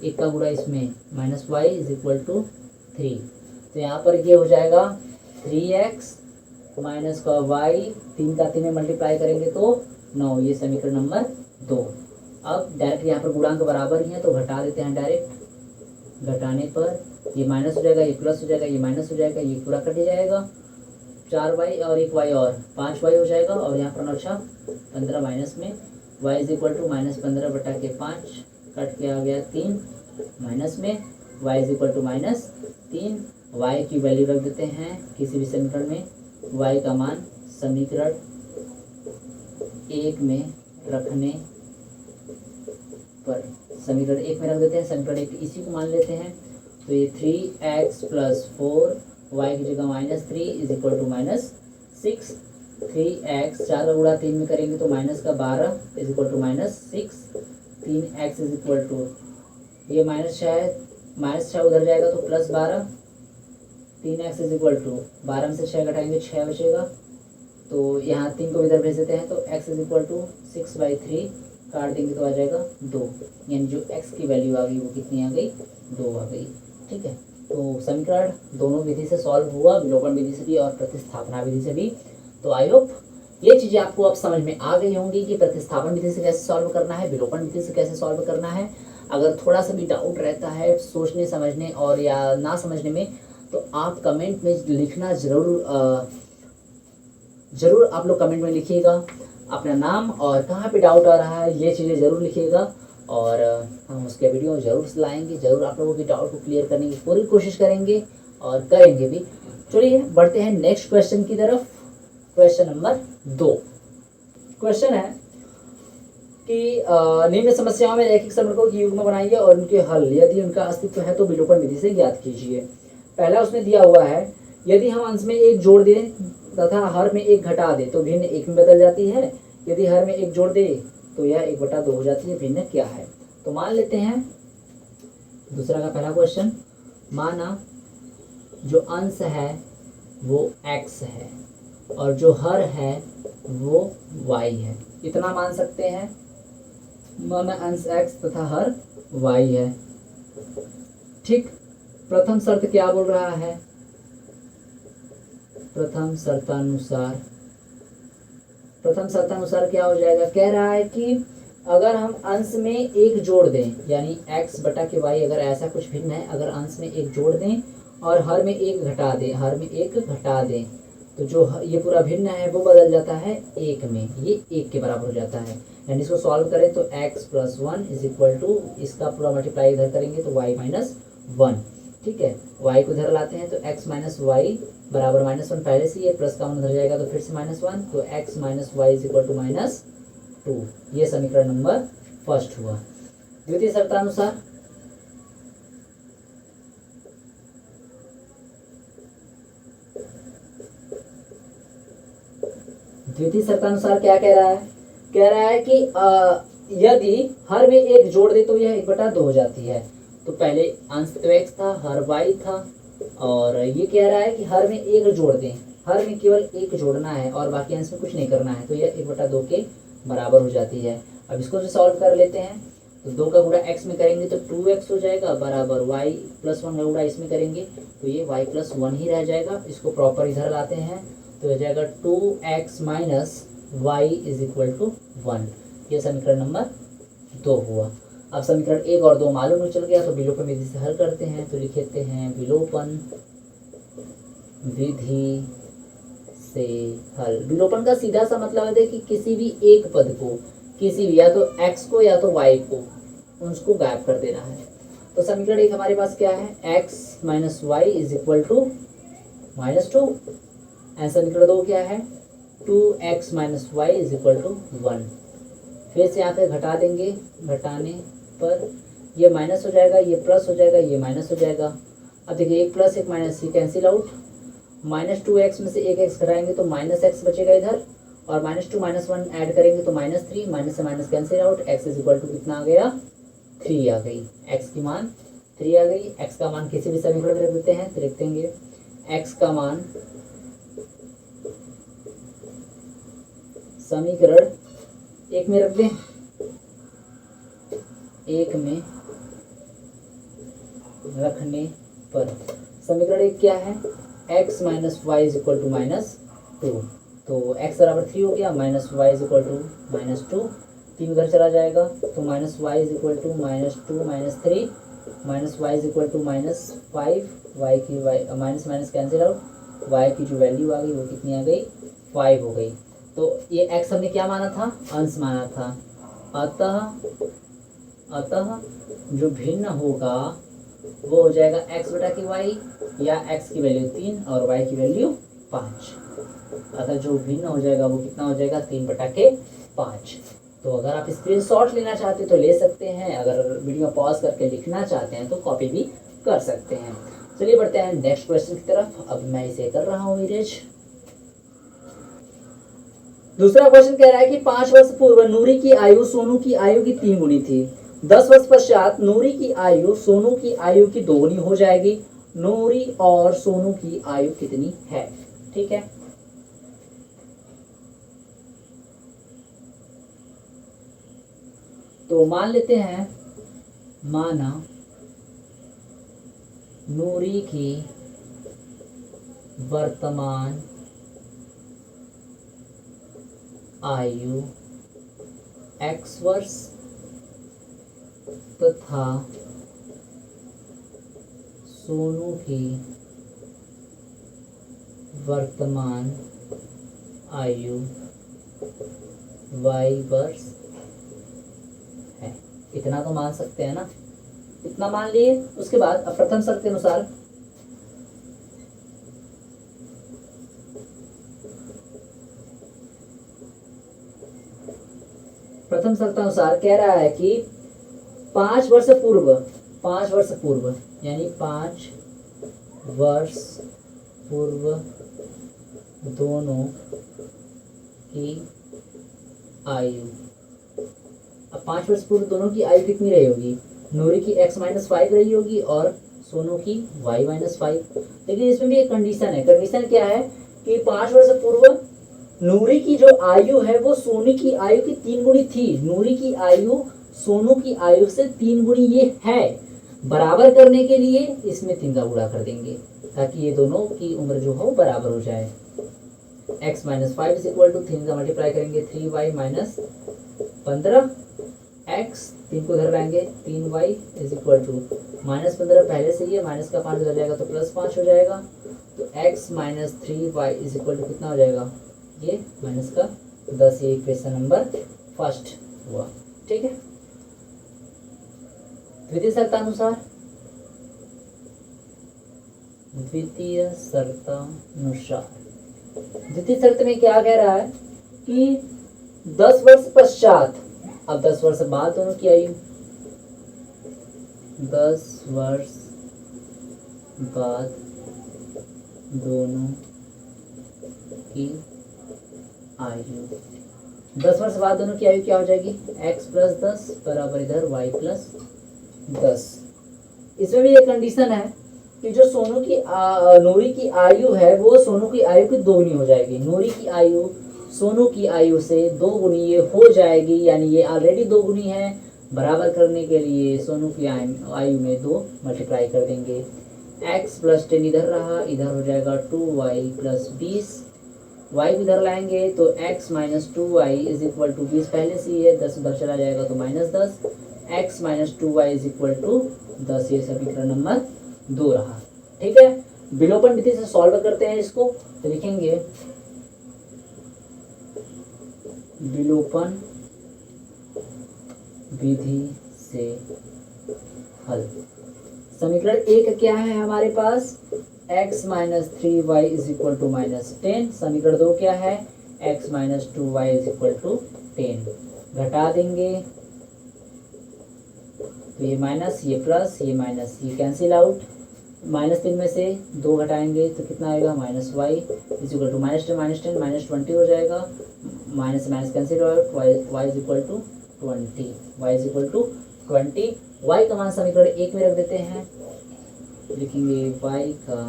1 का गुणा इसमें -y इज इक्वल टू 3। तो यहाँ पर ये हो जाएगा 3x माइनस का y, 3 का 3 में मल्टीप्लाई करेंगे तो 9, ये समीकरण नंबर 2। अब डायरेक्ट यहाँ पर गुणांक बराबर ही है तो घटा देते हैं डायरेक्ट। घटाने पर ये माइनस हो जाएगा, ये प्लस हो जाएगा, ये माइनस हो जाएगा, ये पूरा कट जाएगा। 4y और 1y और 5y हो जाएगा, और यहाँ पर नौछा 15 माइनस में y इज इक्वल टू -15 बटा के 5, कट के आ गया 3 माइनस में y is equal to -3। y की वैल्यू रख देते हैं किसी भी समीकरण में, y का मान समीकरण 1 में रखने पर, समीकरण 1 में रख देते हैं, समीकरण 1 इसी को मान लेते हैं। तो ये 3x प्लस 4 y की जगह -3 इज इक्वल टू -6, 3x 4 का गुणा 3 में करेंगे तो माइनस का 12 is equal to -6, 3x is equal to ये -6 उधर जाएगा तो +12, 3x इज इक्वल टू 12 में से 6 घटाएंगे 6 बचेगा, तो यहाँ 3 को इधर भेज देते हैं, तो x इज इक्वल टू 6/3 काट देंगे तो आ जाएगा 2, यानी जो x की वैल्यू आ गई वो कितनी आ गई, 2 आ गई, ठीक है। तो समीकरण दोनों विधि से सॉल्व हुआ, विलोपन विधि से भी और प्रतिस्थापना विधि से भी। तो आई होप ये चीज़ें आपको अब समझ में आ गई होंगी कि प्रतिस्थापन विधि से कैसे सॉल्व करना है, विलोपन विधि से कैसे सॉल्व करना है। अगर थोड़ा सा भी डाउट रहता है सोचने समझने और या ना समझने में, तो आप कमेंट में लिखना ज़रूर आप लोग कमेंट में लिखिएगा अपना नाम और कहाँ पे डाउट आ रहा है, ये चीज़ें ज़रूर लिखिएगा, और हम उसके वीडियो ज़रूर लाएंगे, ज़रूर आप लोगों की डाउट को क्लियर करने की पूरी कोशिश करेंगे और करेंगे भी। चलिए बढ़ते हैं नेक्स्ट क्वेश्चन की तरफ। क्वेश्चन नंबर 2 क्वेश्चन है कि निम्न समस्याओं में रैखिक समीकरणों की युग्म बनाइए और उनके हल, यदि उनका अस्तित्व है तो विलोपन विधि से ज्ञात कीजिए। पहला उसमें दिया हुआ है, यदि हम अंश में 1 जोड़ दें तथा हर में 1 घटा दे तो भिन्न 1 में बदल जाती है, यदि हर में 1 जोड़ दे तो यह 1/2 हो जाती है, भिन्न क्या है। तो मान लेते हैं दूसरा का पहला क्वेश्चन, माना जो अंश है वो x है और जो हर है वो y है, इतना मान सकते हैं। माना अंश x तथा हर y है, ठीक। प्रथम शर्त क्या बोल रहा है, प्रथम शर्तानुसार क्या हो जाएगा, कह रहा है कि अगर हम अंश में 1 जोड़ दें, यानी x बटा के y अगर ऐसा कुछ भिन्न है, अगर अंश में 1 जोड़ दें और हर में 1 घटा दें, तो जो ये पूरा भिन्न है वो बदल जाता है 1 में, ये 1 के बराबर हो जाता है। यानी इसको सॉल्व करें तो x + 1 इज इक्वल टू, इसका पूरा मल्टीप्लाई इधर करेंगे तो y - 1, ठीक है। y को इधर लाते हैं तो x - y बराबर -1, पहले से ये प्लस का उधर जाएगा तो फिर से -1, तो x - y is equal to -2, ये समीकरण नंबर फर्स्ट हुआ। द्वितीय शर्तानुसार क्या कह रहा है, कह रहा है कि यदि हर में 1 जोड़ दे तो यह 1/2 हो जाती है। तो पहले अंश तो x था, हर y था, और ये कह रहा है कि हर में 1 जोड़ दें, हर में केवल 1 जोड़ना है और बाकी अंश में कुछ नहीं करना है, तो यह 1/2 के बराबर हो जाती है। अब इसको जो सॉल्व कर लेते हैं, तो 2 का गुणा x में करेंगे तो 2x हो जाएगा, बराबर y + 1 का गुणा इसमें करेंगे तो ये y + 1 ही रह जाएगा। इसको प्रॉपर इधर लाते हैं तो हो जाएगा 2x - y is equal to 1, ये समीकरण नंबर 2 हुआ। अब समीकरण 1 और 2 मालूम हो चल गया, तो विलोपन विधि से हल करते हैं। तो लिख लेते हैं विलोपन विधि से हल। विलोपन का सीधा सा मतलब है कि किसी भी एक पद को किसी भी, या तो x को या तो y को, उसको गायब कर देना है। तो समीकरण एक हमारे पास क्या है, x minus Y is equal to -2। And समीकरण दो क्या है, 2x minus Y is equal to 1। फिर से यहाँ पे घटा देंगे, घटाने पर ये माइनस हो जाएगा, ये प्लस हो जाएगा, ये माइनस हो जाएगा। अब देखिए एक प्लस एक माइनस ये कैंसिल आउट, -2x में से एक x घटाएंगे तो -x बचेगा इधर, और -2 -1 ऐड करेंगे तो -3, माइनस से minus cancel out, x is equal to कितना आ गया, 3 आ गई। x की मान 3 आ गई। x का मान किसी भी समीकरण में रख देते हैं तो लिख देंगे x का मान समीकरण एक में रख दें, एक में रखने पर समीकरण एक क्या है, x minus Y is equal to -2। तो x बराबर 3 हो गया, minus Y is equal to -2, 3 उधर चला जाएगा तो minus Y is equal to -2 -3, minus Y is equal to -5, Y की minus minus cancel out, y की जो वैल्यू आ गई वो कितनी आ गई, 5 हो गई। तो ये x हमने क्या माना था, अंश माना था। अतः जो भिन्न होगा वो हो जाएगा x बटा के y, या x की वैल्यू 3 और y की वैल्यू 5। अतः जो भिन्न हो जाएगा वो कितना हो जाएगा, 3 बटा के 5। तो अगर आप स्क्रीनशॉट लेना चाहते हैं तो ले सकते हैं, अगर वीडियो पॉज करके लिखना चाहते हैं तो कॉपी भी कर सकते हैं। चलिए बढ़ते हैं नेक्स्ट क्वेश्चन की तरफ। अब मैं इसे कर रहा हूँ इरेज। दूसरा क्वेश्चन कह रहा है कि 5 वर्ष पूर्व नूरी की आयु सोनू की आयु की 3 गुनी थी। 10 वर्ष पश्चात नूरी की आयु सोनू की आयु की 2 गुनी हो जाएगी। नूरी और सोनू की आयु कितनी है? ठीक है, तो मान लेते हैं, माना नूरी की वर्तमान आयु x वर्ष तथा सोनू की वर्तमान आयु y वर्ष है। इतना तो मान सकते हैं ना, इतना मान लिए। उसके बाद अब प्रथम शर्त के अनुसार कह रहा है कि 5 वर्ष पूर्व यानी 5 वर्ष पूर्व दोनों की आयु। अब 5 वर्ष पूर्व दोनों की आयु कितनी रही होगी? नूरी की x माइनस 5 रही होगी और सोनू की y माइनस 5। लेकिन इसमें भी एक कंडीशन है। कंडीशन क्या है कि 5 वर्ष पूर्व नूरी की जो आयु है वो सोनू की आयु की 3 गुनी थी। नूरी की आयु सोनू की आयु से 3 गुनी ये है। बराबर करने के लिए इसमें 3 का गुणा कर देंगे ताकि ये दोनों की उम्र जो हो बराबर हो जाए। x minus 5 is equal to 3 का मल्टीप्लाई करेंगे 3y माइनस 15, x 3 को उधर लाएंगे 3y इज इक्वल टू -15, पहले से ये माइनस का 5 उधर जाएगा तो +5 हो जाएगा। तो x minus 3y is equal to कितना हो जाएगा, ये माइनस का 10। ये इक्वेशन नंबर फर्स्ट हुआ। ठीक है, द्वितीय शर्तानुसार द्वितीय शर्त में क्या कह रहा है कि 10 वर्ष पश्चात, अब 10 वर्ष बाद दोनों की आयु, 10 वर्ष बाद दोनों की आयु, 10 वर्ष बाद दोनों की आयु क्या हो जाएगी, x प्लस 10 बराबर इधर y प्लस 10। इसमें भी एक कंडीशन है कि जो सोनू की नूरी की आयु है वो सोनू की आयु की 2 गुनी हो जाएगी। नूरी की आयु सोनू की आयु से 2 गुनी ये हो जाएगी, यानी ये ऑलरेडी 2 गुनी है। बराबर करने के लिए सोनू की आयु में 2 मल्टीप्लाई कर देंगे। x प्लस 10 इधर रहा, इधर हो जाएगा 2y प्लस 20, y इधर लाएंगे तो x minus 2y is equal to 20 पहले से ही है, 10 उधर चला जाएगा तो -10, x minus 2y is equal to 10। ये समीकरण नंबर 2 रहा। ठीक है, विलोपन विधि से सॉल्व करते हैं इसको, तो लिखेंगे विलोपन विधि से हल। समीकरण 1 क्या है हमारे पास, x minus 3y is equal to -10। समीकरण 2 क्या है, x minus 2y is equal to 10। घटा देंगे तो ये माइनस, ये प्लस, ये माइनस, ये कैंसिल आउट। -3 में से 2 घटाएंगे तो कितना आएगा, -y इज इक्वल टू -10 -20 हो जाएगा। माइनस से minus cancel out, y is equal to 20, y is equal to 20। y का मान समीकरण 1 में रख देते हैं, लिखेंगे y का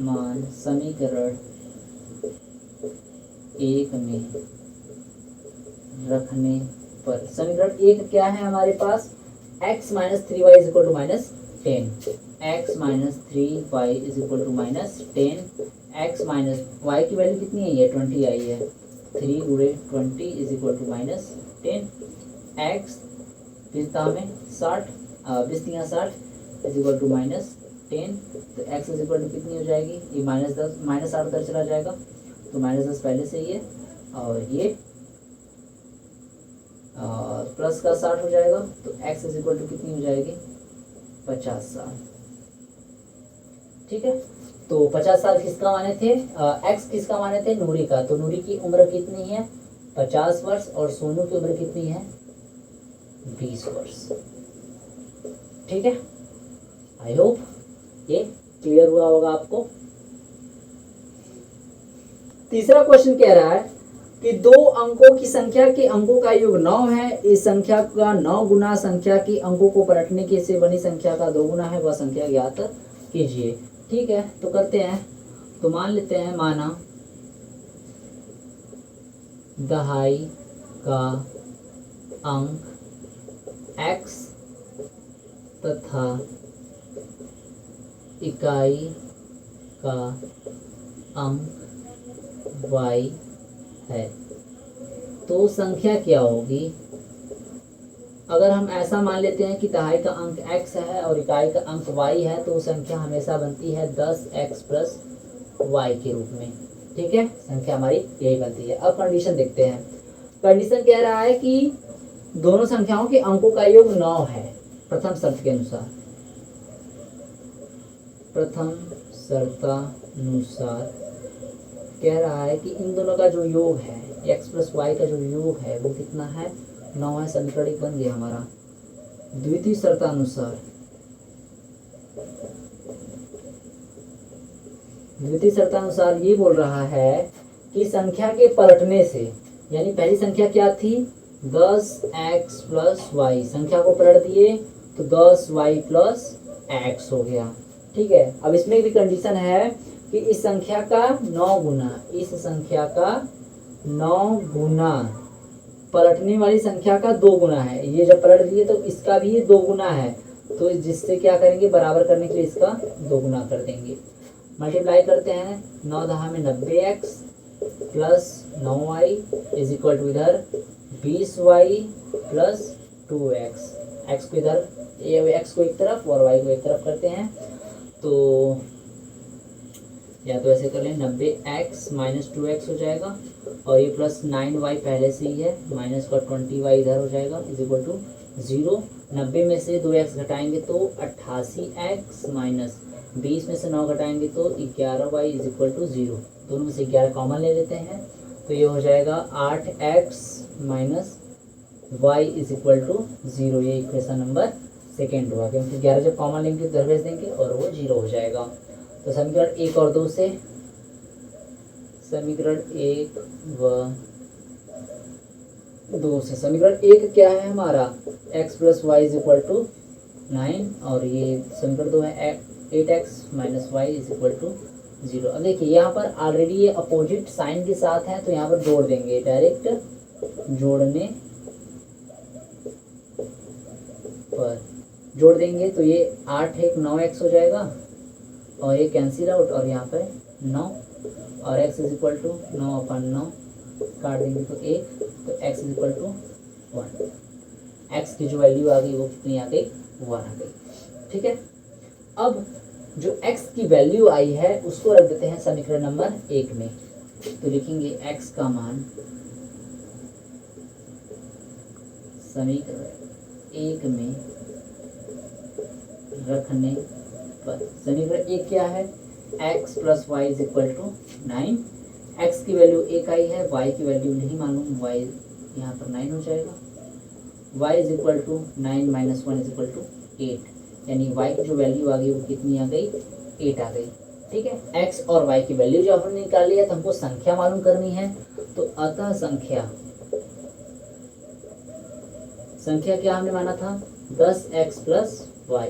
मान समीकरण 1 में रखने पर, समीकरण 1 क्या है हमारे पास, x minus 3y is equal to -10, x minus 3y is equal to -10, x minus y की वैल्यू कितनी है, ये 20 आई है, 3 गुणे 20 इज इक्वल टू -10, x पिछता में 60, 60 इज इक्वल टू -10, तो x इज इक्वल टू कितनी हो जाएगी, ये -10 -8 उधर चला जाएगा तो -10 पहले से ही है, और ये प्लस का 60 हो जाएगा, तो x इज इक्वल टू कितनी हो जाएगी, 50 साल। ठीक है, तो 50 साल किसका माने थे, x किसका माने थे, नूरी का। तो नूरी की उम्र कितनी है, 50 वर्ष, और सोनू की उम्र कितनी है, 20 वर्ष। ठीक है, आई होप ये क्लियर हुआ होगा आपको। तीसरा क्वेश्चन कह रहा है कि 2 अंकों की संख्या के अंकों का योग 9 है, इस संख्या का 9 गुना संख्या की अंकों को पलटने के से बनी संख्या का 2 गुना है, वह संख्या ज्ञात कीजिए। ठीक है, तो करते हैं, तो मान लेते हैं, माना दहाई का अंक x तथा इकाई का अंक y है, तो संख्या क्या होगी। अगर हम ऐसा मान लेते हैं कि दहाई का अंक x है और इकाई का अंक y है, तो संख्या हमेशा बनती है 10x प्लस y के रूप में। ठीक है, संख्या हमारी यही बनती है। अब कंडीशन देखते हैं। कंडीशन कह रहा है कि दोनों संख्याओं के अंकों का योग 9 है, प्रथम शर्त के अनुसार। प्रथम शर्तानुसार कह रहा है कि इन दोनों का जो योग है, x प्लस वाई का जो योग है वो कितना है, 9 है। समीकरण 1 बन गया हमारा। द्वितीय शर्तानुसार, द्वितीय शर्तानुसार ये बोल रहा है कि संख्या के पलटने से, यानी पहली संख्या क्या थी, 10x प्लस वाई, संख्या को पलट दिए तो 10y प्लस x हो गया। ठीक है, अब इसमें भी कंडीशन है कि इस संख्या का 9 गुना, इस संख्या का 9 गुना पलटने वाली संख्या का 2 गुना है। ये जब पलट दिए तो इसका भी 2 गुना है, तो जिससे क्या करेंगे, बराबर करने के लिए इसका 2 गुना कर देंगे। मल्टीप्लाई करते हैं, 9 दहा में 90x plus 9y is equal to इधर 20y प्लस 2x। x को इधर, x को एक तरफ और y को एक तरफ करते हैं, तो या तो ऐसे कर लें, 90x माइनस 2x हो जाएगा, और ये प्लस 9y पहले से ही है, माइनस का 20y इधर हो जाएगा, इज इक्वल टू 0। 90 में से 2x घटाएंगे तो 88x, माइनस 20 में से 9 घटाएंगे तो 11y इज इक्वल टू 0। दोनों में से 11 कॉमन ले लेते हैं, तो ये हो जाएगा 8x minus y is equal to 0। ये इक्वेशन नंबर 2 हुआ, क्योंकि 11 जब कॉमन लेंगे तो भेज देंगे और वो 0 हो जाएगा। तो समीकरण 1 और 2 से, समीकरण 1 व 2 से, समीकरण 1 क्या है हमारा, x plus y is equal to 9, और ये समीकरण 2 है 8x minus Y is equal to 0। अब देखिए यहाँ पर ऑलरेडी ये अपोजिट साइन के साथ है, तो यहाँ पर जोड़ देंगे, डायरेक्ट जोड़ने पर जोड़ देंगे तो ये 8 एक 9x हो जाएगा, और ये कैंसिल आउट, और यहाँ पर 9, और x इज इक्वल टू 9/9 काट देंगे तो 1, तो x is equal to 1। x की जो वैल्यू आ गई वो कितनी आ गई, 1 आ गई। ठीक है, अब जो x की वैल्यू आई है उसको रख देते हैं समीकरण नंबर 1 में, तो लिखेंगे x का मान समीकरण एक में रखने पर समीकरण एक क्या है, x plus y is equal to 9। x की वैल्यू एक आई है, y की वैल्यू नहीं मालूम, y यहाँ पर 9 हो जाएगा। y is equal to 9 minus 1 is equal to 8, यानी y की जो वैल्यू आ गई वो कितनी आ गई, 8 आ गई। ठीक है, x और y की वैल्यू जब हमने निकाली है तो हमको संख्या मालूम करनी है, तो अतः संख्या क्या हमने माना था, 10x प्लस वाई,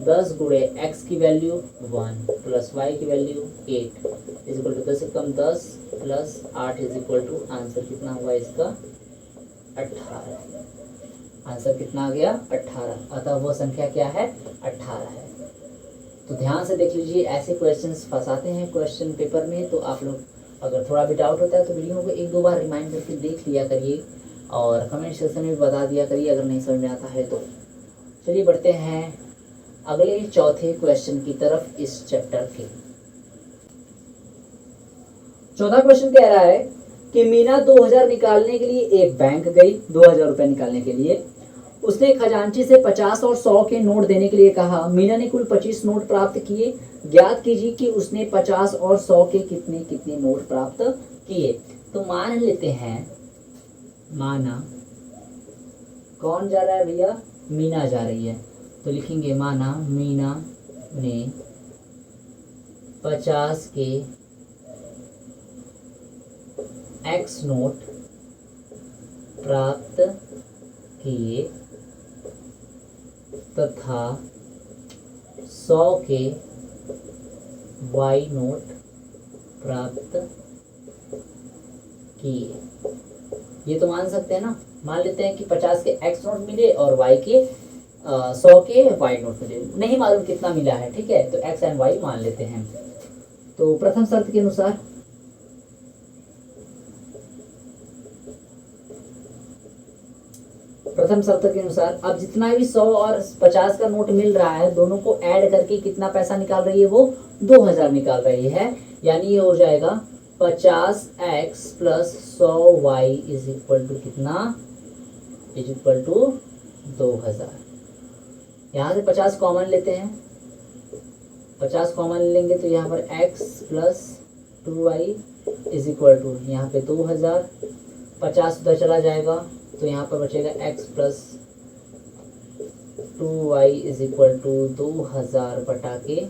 10 गुणे x की वैल्यू 1 प्लस y की वैल्यू 8 इज इक्वल टू 10 से कम 10 plus 8 is equal to answer कितना हुआ इसका 18। आंसर कितना आ गया 18, अतः वो संख्या क्या है 18 है। तो ध्यान से देख लीजिए, ऐसे क्वेश्चंस फंसाते हैं क्वेश्चन पेपर में, तो आप लोग अगर थोड़ा भी डाउट होता है तो वीडियो को एक दो बार रिमाइंड करके देख लिया करिए और कमेंट सेक्शन में बता दिया करिए अगर नहीं समझ में आता है तो। चलिए बढ़ते हैं अगले चौथे क्वेश्चन की तरफ इस चैप्टर के। चौथा क्वेश्चन कह रहा है कि मीना 2000 निकालने के लिए एक बैंक गई, 2000 रुपए निकालने के लिए। उसने खजांची से 50 और 100 के नोट देने के लिए कहा। मीना ने कुल 25 नोट प्राप्त किए। ज्ञात कीजिए कि उसने 50 और 100 के कितने कितने नोट प्राप्त किए। तो मान लेते हैं, माना कौन जा रहा है भैया, मीना जा रही है, तो लिखेंगे माना मीना ने 50 के x नोट प्राप्त किए तथा 100 के y नोट प्राप्त किए। ये तो मान सकते हैं ना, मान लेते हैं कि 50 के x नोट मिले और y के 100 के y नोट मिले, नहीं मालूम कितना मिला है। ठीक है, तो x एंड y मान लेते हैं। तो प्रथम शर्त के अनुसार अब जितना भी 100 और 50 का नोट मिल रहा है, दोनों को ऐड करके कितना पैसा निकाल रही है, वो 2000 निकाल रही है। यानी ये हो जाएगा 50x plus 100y is equal to कितना, इज इक्वल टू 2000। यहाँ से 50 कॉमन लेते हैं, 50 कॉमन लेंगे तो यहाँ पर x plus 2y is equal to यहाँ पे 2000, 50 उधर चला जाएगा तो यहाँ पर बचेगा x plus 2y is equal to 2000 बटा के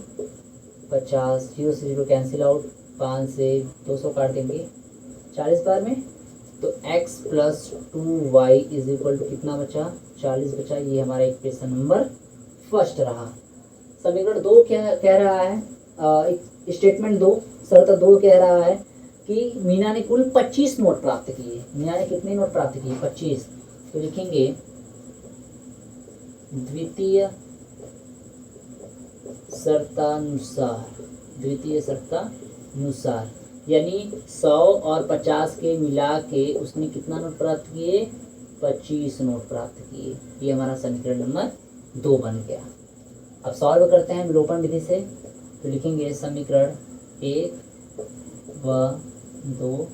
50, 0 से 0 कैंसिल आउट, 5 से 200 काट देंगे 40 बार में, तो x plus 2y is equal to कितना बचा, 40 बचा। ये हमारा इक्वेशन नंबर फर्स्ट रहा। समीकरण 2 क्या कह रहा है, स्टेटमेंट 2 शर्त 2 कह रहा है कि मीना ने कुल 25 नोट प्राप्त किए। मीना ने कितने नोट प्राप्त किए, 25। तो लिखेंगे द्वितीय शर्तानुसार, यानी 100 और 50 के मिला के उसने कितना नोट प्राप्त किए, 25 नोट प्राप्त किए। ये हमारा समीकरण नंबर 2 बन गया। अब सॉल्व करते हैं विलोपन विधि से, तो लिखेंगे समीकरण 1 व 2,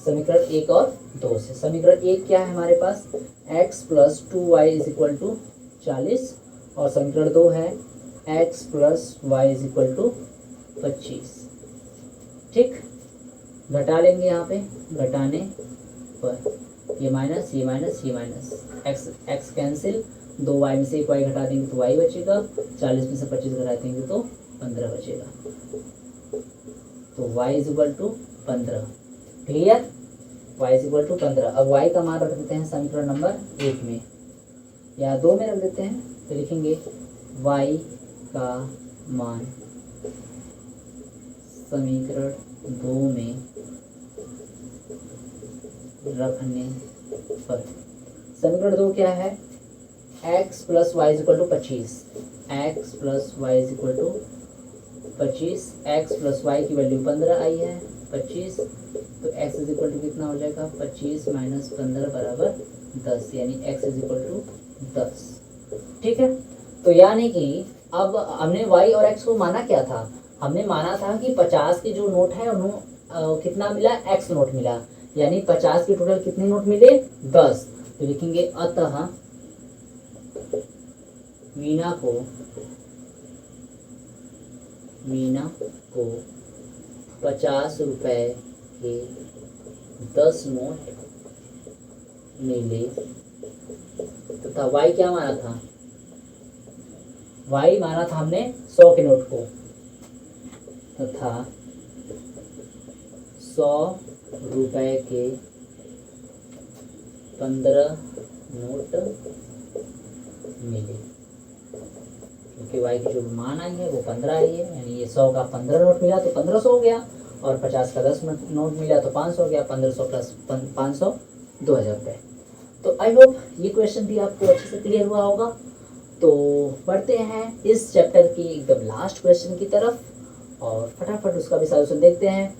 समीकरण 1 और 2 से। समीकरण 1 क्या है हमारे पास, x plus 2y is equal to 40, और समीकरण 2 है x plus y is equal to 25। ठीक, घटा लेंगे यहाँ पे, घटाने पर ये माइनस ये माइनस ये माइनस, x कैंसिल, 2y में से एक y घटा देंगे तो y बचेगा, 40 में से 25 घटा देंगे तो 15 बचेगा, तो y is equal to 15। Clear, y is equal to 15। अब y का मान रख देते हैं समीकरण नंबर 1 में या 2 में रख देते हैं, तो लिखेंगे y का मान समीकरण 2 में रखने पर, समीकरण 2 क्या है, x plus y is equal to 25, x plus y is equal to 25, x plus y की वैल्यू 15 आई है 25, तो x इज इक्वल टू कितना हो जाएगा, 25 माइनस 15 बराबर 10, यानी x इज इक्वल टू 10। ठीक है, तो यानी कि अब हमने y और x को माना क्या था, हमने माना था कि 50 के जो नोट है उन्होंने कितना मिला, x नोट मिला, यानी 50 के टोटल कितने नोट मिले? 10। तो लिखेंगे अतः मीना को 50 रुपए के 10 नोट मिले तथा वाई क्या माना था? वाई माना था हमने 100 के नोट को, तथा 100 रुपए के 15 नोट मिले, क्योंकि वाई की जो मान आई है वो 15 आई है, यानी ये 100 का 15 नोट मिला तो 1500 हो गया, और 50 का 10 नोट मिला तो 500 हो गया। 1500 प्लस 500 2000 रुपये। तो आई होप ये क्वेश्चन भी आपको अच्छे से क्लियर हुआ होगा। तो बढ़ते हैं इस चैप्टर की एकदम लास्ट क्वेश्चन की तरफ और फटाफट उसका भी सॉल्यूशन देखते हैं।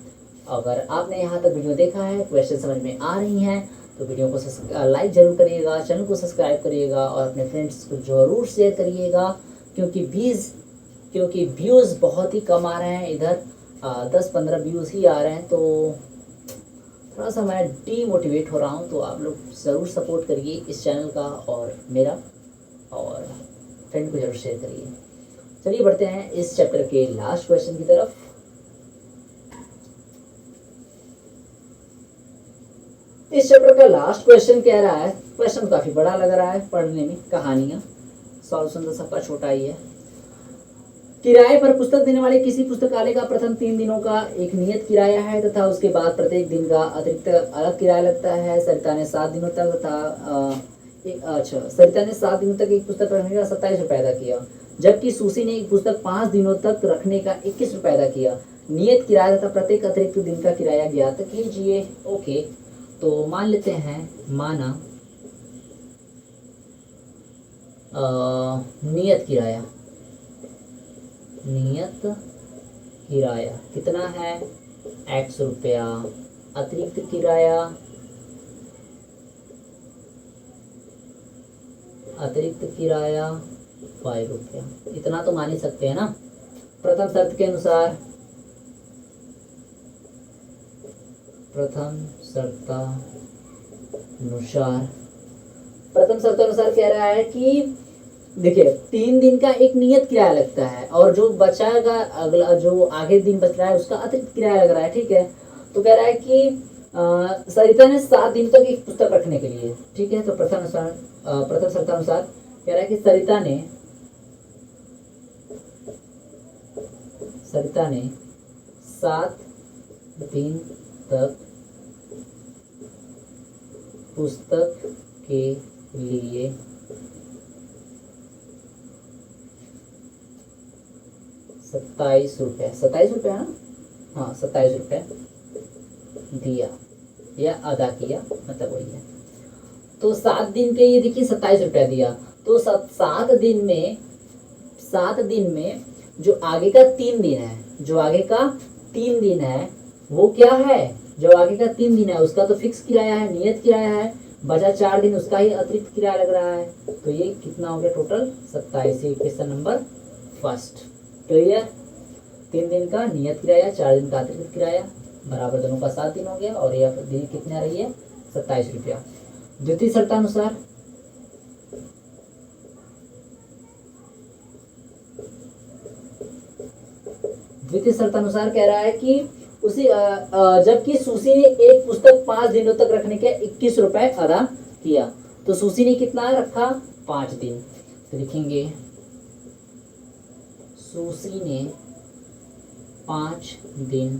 अगर आपने यहाँ तक वीडियो देखा है, क्वेश्चन समझ में आ रही हैं, तो वीडियो को लाइक जरूर करिएगा, चैनल को सब्सक्राइब करिएगा और अपने फ्रेंड्स को जरूर शेयर करिएगा, क्योंकि व्यूज़ बहुत ही कम आ रहे हैं इधर, 10-15 व्यूज़ ही आ रहे हैं, तो थोड़ा सा मैं डीमोटिवेट हो रहा हूँ। तो आप लोग ज़रूर सपोर्ट करिए इस चैनल का और मेरा, और फ्रेंड को जरूर शेयर करिए। चलिए बढ़ते हैं इस चैप्टर के लास्ट क्वेश्चन की तरफ। इस चैप्टर का लास्ट क्वेश्चन कह रहा है, क्वेश्चन काफ़ी बड़ा लग रहा है पढ़ने में, कहानियाँ, सॉल्यूशन तो सबका छोटा ही है। किराए पर पुस्तक देने वाले किसी पुस्तकालय का प्रथम 3 दिनों का एक नियत किराया है तथा उसके बाद प्रत्येक दिन का अतिरिक्त अलग किराया लगता है। सरिता ने 7 दिनों तक सरिता ने 7 दिनों तक एक पुस्तक रखने का 27 रुपये अदा किया, जबकि सुशी ने एक पुस्तक 5 दिनों तक रखने का 21 रुपये अदा किया। नियत किराया तथा प्रत्येक अतिरिक्त दिन का किराया ज्ञात कीजिए। ओके, तो मान लेते हैं, माना नियत किराया कितना है? x रुपया, अतिरिक्त किराया y रुपया, इतना तो मान ही सकते हैं ना। प्रथम शर्त के अनुसार कह रहा है कि देखिए 3 दिन का एक नियत किराया लगता है और जो बचाएगा अगला, जो आगे दिन बच रहा है उसका अतिरिक्त किराया लग रहा है, ठीक है। तो कह रहा है कि सरिता ने 7 दिन तक एक पुस्तक रखने के लिए, ठीक है। तो प्रथम शर्तानुसार कह रहा है कि सरिता ने 7 दिन तक पुस्तक के लिए 27 रुपये है ना, हाँ 27 रुपये दिया या अदा किया, मतलब वही है। तो 7 दिन के ये देखिए 27 रुपया दिया, तो 7 दिन में जो आगे का 3 दिन है, वो क्या है? जो आगे का 3 दिन है उसका तो फिक्स किराया है, नियत किराया है, बचा 4 दिन उसका ही अतिरिक्त किराया लग रहा है। तो ये कितना हो गया total? 27। Question number first clear. 3 दिन का नियत किराया, 4 दिन का अतिरिक्त किराया, बराबर दोनों का 7 दिन हो गया, और यह दिन कितने आ रही है? 27 रुपया। द्वितीय शर्तानुसार कह रहा है कि उसी जबकि सुशी ने एक पुस्तक 5 दिनों तक रखने के 21 रुपये अदा किया। तो सुशी ने कितना रखा? 5 दिन। तो लिखेंगे सुशी ने 5 दिन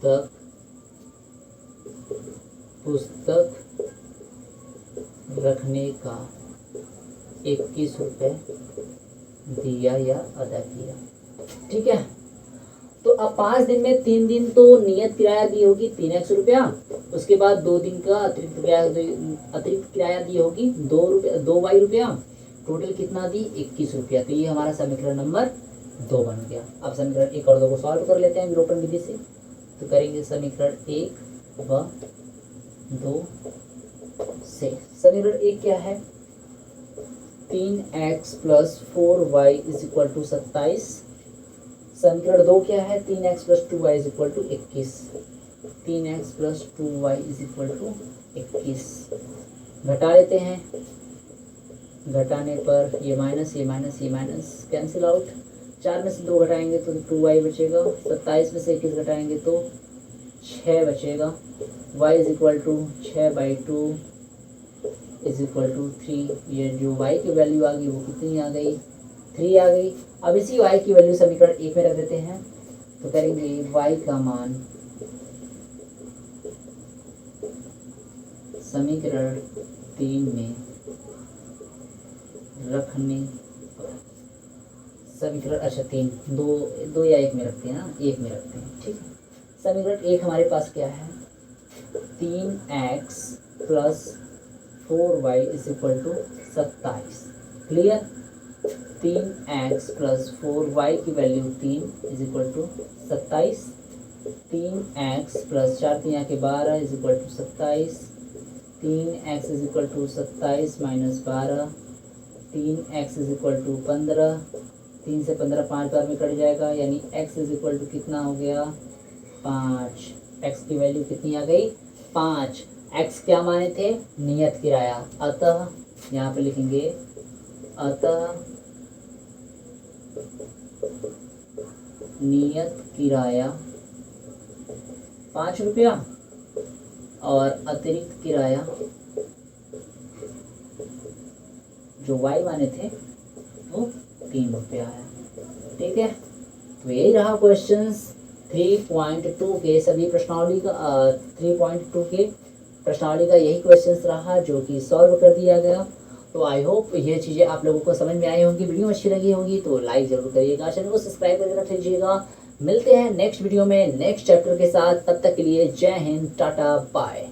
तक पुस्तक रखने का 21 रुपये दिया या अदा किया, ठीक है। तो अब 5 दिन में 3 दिन तो नियत किराया दी होगी 3x रुपया, उसके बाद 2 दिन का अतिरिक्त किराया दी होगी 2y रुपया, टोटल कितना दी? 21 रुपया। तो ये हमारा समीकरण नंबर 2 बन गया। अब समीकरण 1 और 2 को सॉल्व कर लेते हैं विलोपन विधि से। तो करेंगे समीकरण 1 व 2 से। समीकरण 1 क्या है? 3x + 4y = 27। समीकरण 2 क्या है, 3x plus 2y is equal to 21। 3x plus 2y is equal to 21। घटा लेते हैं, घटाने पर ये माइनस कैंसिल आउट। 4 में से 2 घटाएंगे तो 2y बचेगा, 27 में से 21 घटाएंगे तो 6 बचेगा। y is equal to 6/2 is equal to 3। ये जो y की वैल्यू आ गई वो कितनी आ गई, 3 आ गई। अब इसी y की वैल्यू समीकरण 1 में रख देते हैं, तो करेंगे y का मान समीकरण 3 में रखने पर, समीकरण अच्छा 3 2 या 1 में रखते हैं ना, 1 में रखते हैं, ठीक है। समीकरण 1 हमारे पास क्या है, 3x plus 4y is equal to 27। Clear, 3x plus 4y की value 3 is equal to 27। 3x plus 4 3 के 12 is equal to 27। 3x is equal to 27 minus 12। 3x is equal to 15। 3 से 15 5 बार में कट जाएगा, यानी x इज इक्वल टू कितना हो गया, 5। x की वैल्यू कितनी आ गई, 5। x क्या माने थे, नियत किराया। अतः यहाँ पे लिखेंगे, अतः नियत किराया 5 रुपया और अतिरिक्त किराया जो y माने थे वो 3 रुपया है, ठीक है। तो यही रहा क्वेश्चंस 3.2 के सभी प्रश्नावली का 3.2 के प्रश्नावली का यही क्वेश्चंस रहा जो कि सॉल्व कर दिया गया। तो आई होप ये चीज़ें आप लोगों को समझ में आई होंगी। वीडियो अच्छी लगी होगी तो लाइक ज़रूर करिएगा, चैनल को सब्सक्राइब करके रख लीजिएगा। मिलते हैं नेक्स्ट वीडियो में नेक्स्ट चैप्टर के साथ, तब तक के लिए जय हिंद, टाटा, बाय।